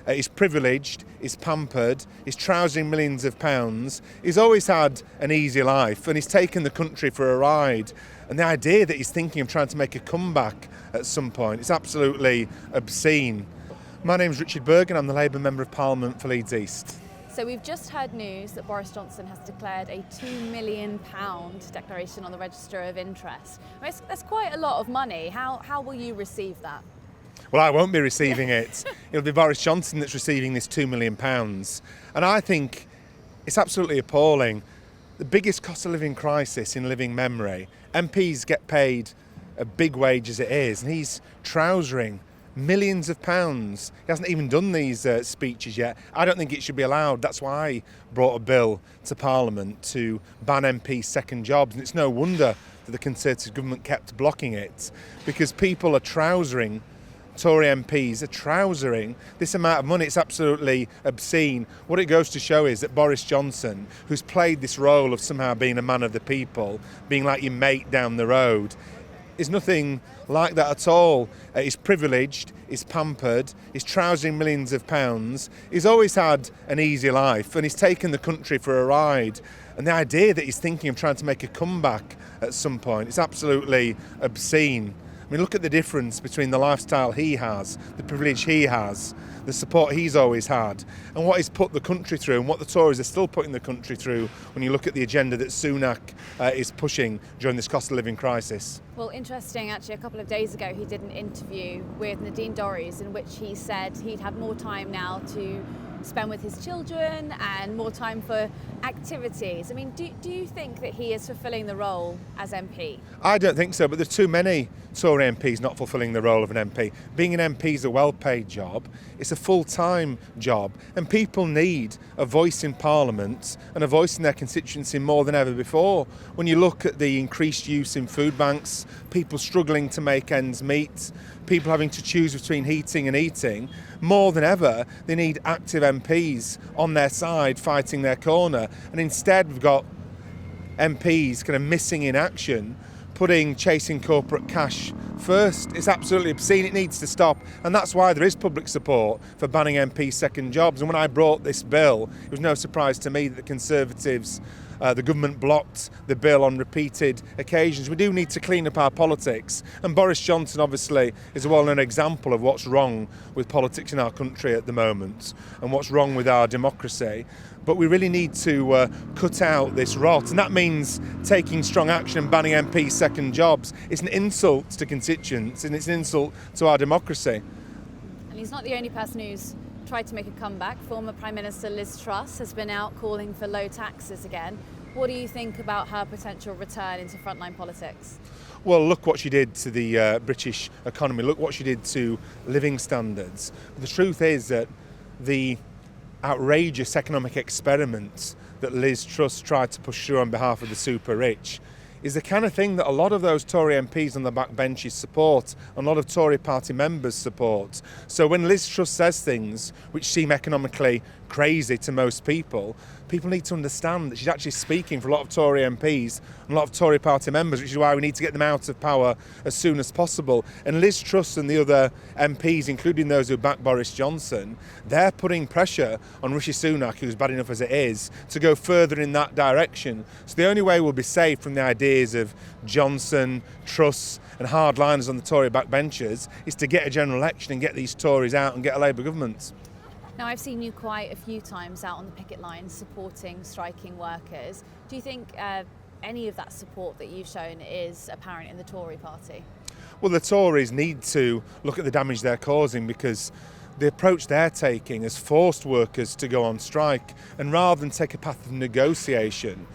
He's privileged, he's pampered, he's trousering millions of pounds. He's always had an easy life and he's taken the country for a ride. And the idea that he's thinking of trying to make a comeback at some point is absolutely obscene. My name's Richard Burgon, I'm the Labour Member of Parliament for Leeds East. So we've just heard news that Boris Johnson has declared a £2 million declaration on the Register of Interest. I mean, that's quite a lot of money. How will you receive that? Well, I won't be receiving it. It'll be Boris Johnson that's receiving this £2 million. And I think it's absolutely appalling. The biggest cost of living crisis in living memory. MPs get paid a big wage as it is, and he's trousering millions of pounds. He hasn't even done these speeches yet. I don't think it should be allowed. That's why I brought a bill to Parliament to ban MPs' second jobs. And it's no wonder that the Conservative government kept blocking it, because people are trousering, Tory MPs are trousering this amount of money. It's absolutely obscene. What it goes to show is that Boris Johnson, who's played this role of somehow being a man of the people, being like your mate down the road, is nothing like that at all. He's privileged, he's pampered, he's trousering millions of pounds. He's always had an easy life and he's taken the country for a ride. And the idea that he's thinking of trying to make a comeback at some point is absolutely obscene. I mean, look at the difference between the lifestyle he has, the privilege he has, the support he's always had, and what he's put the country through and what the Tories are still putting the country through when you look at the agenda that Sunak is pushing during this cost of living crisis. Well, interesting, actually, a couple of days ago he did an interview with Nadine Dorries in which he said he'd have more time now to spend with his children and more time for activities. I mean, do you think that he is fulfilling the role as MP? I don't think so, but there's too many Tory MPs not fulfilling the role of an MP. Being an MP is a well-paid job. It's a full-time job, and people need a voice in Parliament and a voice in their constituency more than ever before. When you look at the increased use in food banks, people struggling to make ends meet, people having to choose between heating and eating, more than ever, they need active MPs on their side fighting their corner. And instead, we've got MPs kind of missing in action, putting chasing corporate cash first. It's absolutely obscene. It needs to stop. And that's why there is public support for banning MP second jobs. And when I brought this bill, it was no surprise to me that the Conservatives, the government blocked the bill on repeated occasions. We do need to clean up our politics. And Boris Johnson, obviously, is a well-known example of what's wrong with politics in our country at the moment and what's wrong with our democracy. But we really need to cut out this rot. And that means taking strong action and banning MPs' second jobs. It's an insult to constituents and it's an insult to our democracy. And he's not the only person who's tried to make a comeback. Former Prime Minister Liz Truss has been out calling for low taxes again. What do you think about her potential return into frontline politics? Well, look what she did to the British economy. Look what she did to living standards. The truth is that the outrageous economic experiment that Liz Truss tried to push through on behalf of the super rich is the kind of thing that a lot of those Tory MPs on the backbenches support, and a lot of Tory party members support. So when Liz Truss says things which seem economically crazy to most people, people need to understand that she's actually speaking for a lot of Tory MPs and a lot of Tory party members, which is why we need to get them out of power as soon as possible. And Liz Truss and the other MPs, including those who back Boris Johnson, they're putting pressure on Rishi Sunak, who's bad enough as it is, to go further in that direction. So the only way we'll be safe from the ideas of Johnson, Truss and hardliners on the Tory backbenchers is to get a general election and get these Tories out and get a Labour government. Now, I've seen you quite a few times out on the picket lines supporting striking workers. Do you think any of that support that you've shown is apparent in the Tory party? Well, the Tories need to look at the damage they're causing, because the approach they're taking has forced workers to go on strike. And rather than take a path of negotiation,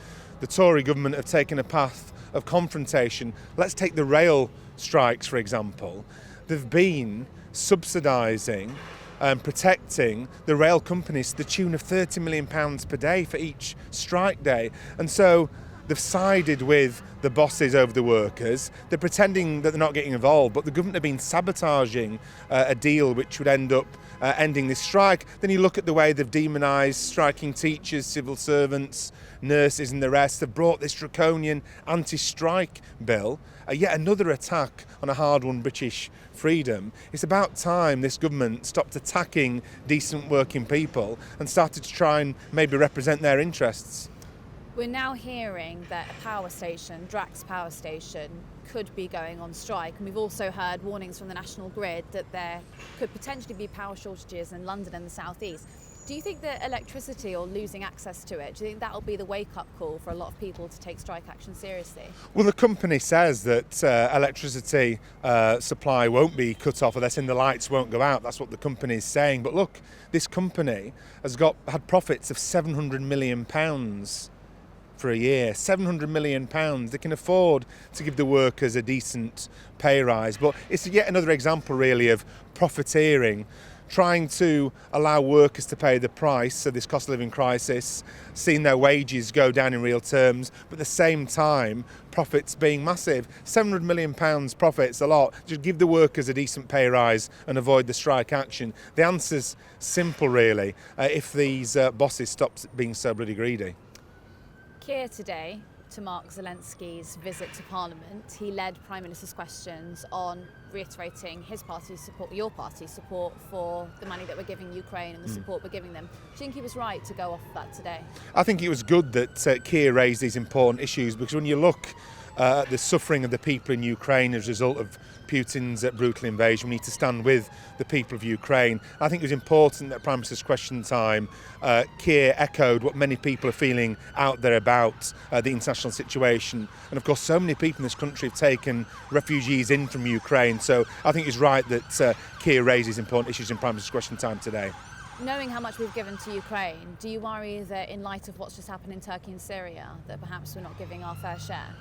the Tory government have taken a path of confrontation. Let's take the rail strikes, for example. They've been subsidising and protecting the rail companies to the tune of £30 million per day for each strike day. And so They've sided with the bosses over the workers. They're pretending that they're not getting involved, but the government have been sabotaging a deal which would end up ending this strike. Then you look at the way they've demonised striking teachers, civil servants, nurses and the rest. They've brought this draconian anti-strike bill, yet another attack on a hard-won British freedom. It's about time this government stopped attacking decent working people and started to try and maybe represent their interests. We're now hearing that a power station, Drax Power Station, could be going on strike. And we've also heard warnings from the National Grid that there could potentially be power shortages in London and the South East. Do you think that electricity or losing access to it, do you think that'll be the wake-up call for a lot of people to take strike action seriously? Well, the company says that electricity supply won't be cut off, or they're saying the lights won't go out. That's what the company is saying. But look, this company has had profits of £700 million for a year. £700 million. They can afford to give the workers a decent pay rise. But it's yet another example, really, of profiteering, trying to allow workers to pay the price of this cost of living crisis, seeing their wages go down in real terms, but at the same time, profits being massive. £700 million profits, a lot. Just give the workers a decent pay rise and avoid the strike action. The answer's simple, really, if these bosses stop being so bloody greedy. Keir today, to mark Zelensky's visit to Parliament, he led Prime Minister's questions on reiterating his party's support, your party's support for the money that we're giving Ukraine and the support we're giving them. Do you think he was right to go off of that today? I think it was good that Keir raised these important issues, because when you look at the suffering of the people in Ukraine as a result of Putin's brutal invasion, we need to stand with the people of Ukraine. I think it was important that Prime Minister's Question Time, Keir echoed what many people are feeling out there about the international situation. And of course, so many people in this country have taken refugees in from Ukraine. So I think it's right that Keir raises important issues in Prime Minister's Question Time today. Knowing how much we've given to Ukraine, do you worry that in light of what's just happened in Turkey and Syria, that perhaps we're not giving our fair share?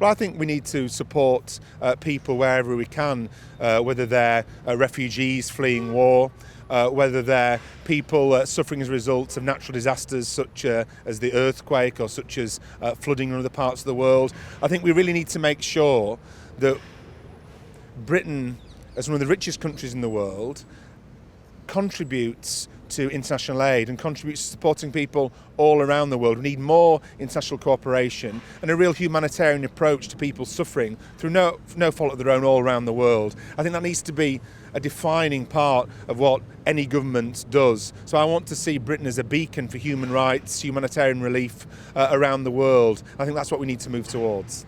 Well, I think we need to support people wherever we can, whether they're refugees fleeing war, whether they're people suffering as a result of natural disasters such as the earthquake or such as flooding in other parts of the world. I think we really need to make sure that Britain, as one of the richest countries in the world, contributes to international aid and contributes to supporting people all around the world. We need more international cooperation and a real humanitarian approach to people suffering through no fault of their own all around the world. I think that needs to be a defining part of what any government does. So I want to see Britain as a beacon for human rights, humanitarian relief around the world. I think that's what we need to move towards.